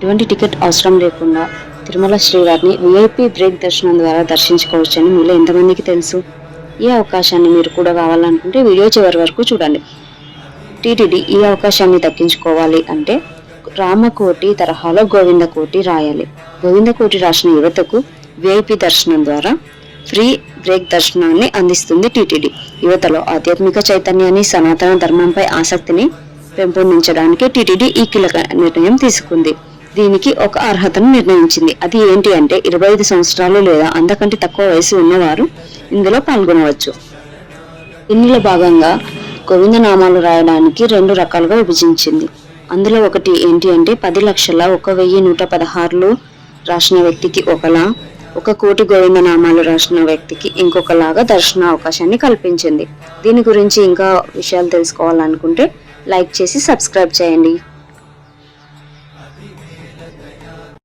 ఎటువంటి టికెట్ అవసరం లేకుండా తిరుమల శ్రీవారిని విఐపి బ్రేక్ దర్శనం ద్వారా దర్శించుకోవచ్చని మీలో ఎంతమందికి తెలుసు? ఈ అవకాశాన్ని మీరు కూడా కావాలనుకుంటే వీడియో చివరి వరకు చూడండి. టీటీడీ ఈ అవకాశాన్ని దక్కించుకోవాలి అంటే రామకోటి తరహాలో గోవిందకోటి రాయాలి. గోవిందకోటి రాసిన యువతకు విఐపి దర్శనం ద్వారా ఫ్రీ బ్రేక్ దర్శనాన్ని అందిస్తుంది టీటీడీ. యువతలో ఆధ్యాత్మిక చైతన్యాన్ని, సనాతన ధర్మంపై ఆసక్తిని పెంపొందించడానికి టీటీడీ ఈ కీలక నిర్ణయం తీసుకుంది. దీనికి ఒక అర్హతను నిర్ణయించింది. అది ఏంటి అంటే 25 సంవత్సరాలు లేదా అంతకంటే తక్కువ వయసు ఉన్నవారు ఇందులో పాల్గొనవచ్చు. దీనిలో భాగంగా గోవిందనామాలు రాయడానికి 2 రకాలుగా విభజించింది. అందులో ఒకటి ఏంటి అంటే 10,01,116 రాసిన వ్యక్తికి ఒకలా, 1 కోటి గోవిందనామాలు రాసిన వ్యక్తికి ఇంకొకలాగా దర్శన అవకాశాన్ని కల్పించింది. దీని గురించి ఇంకా విషయాలు తెలుసుకోవాలనుకుంటే లైక్ చేసి సబ్స్క్రైబ్ చేయండి.